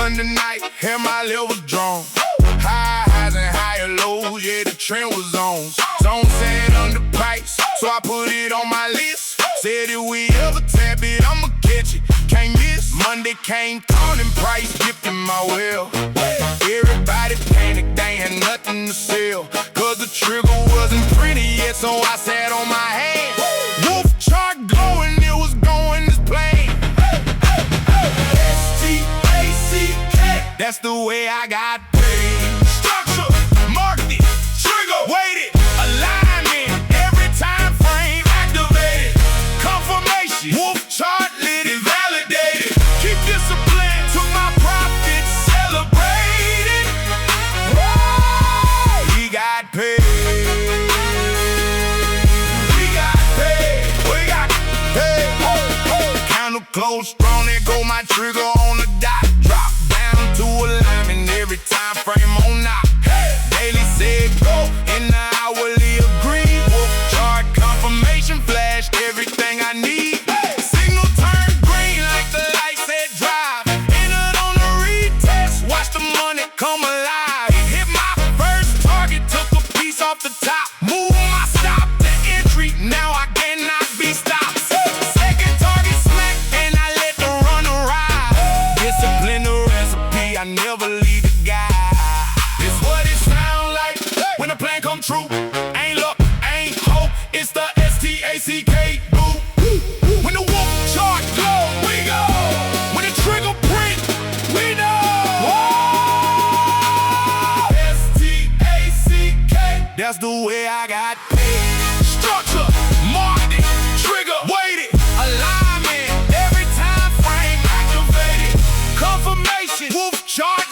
doing tonight, and my level drawn. High highs and higher lows, yeah, the trend was on. Zone said underpriced, so I put it on my list. Said if we ever tap it, I'ma catch it, can't miss. Monday came, thorn and price dipped in my well. Everybody panicked, they had nothing to sell, cause the trigger wasn't pretty yet, so I sat on my hand. Wolf chart glowing, it was going this plane. S.T.A.C.K.E.D. That's the way I got paid. Structure, market, trigger, weighted, alignment, every time frame activated. Confirmation, wolf chart lit it, validated. Keep discipline, took my profits, celebrated. We got paid. We got paid. We got paid. Counter close strong, there go my trigger on the dot. Drop down to alignment, every time frame on knock. Daily said go, in the hourly agree. Wolf chart confirmation flashed everything I need. Signal turned green like the light said drive. Entered on the retest, watch the money come alive. Hit my first target, took a piece off the top. Move my stop to entry, now I cannot be stopped. Second target smack, and I let the runner ride. Discipline the recipe, I never leave the guy. This what it sound like when the plan come true. Ain't luck, ain't hope, it's the S.T.A.C.K.E.D. When the wolf chart glow, we go. When the trigger print, we know. S.T.A.C.K.E.D. That's the way I got paid. Structure, market, trigger, weighted, alignment, every time frame activated. Confirmation, wolf chart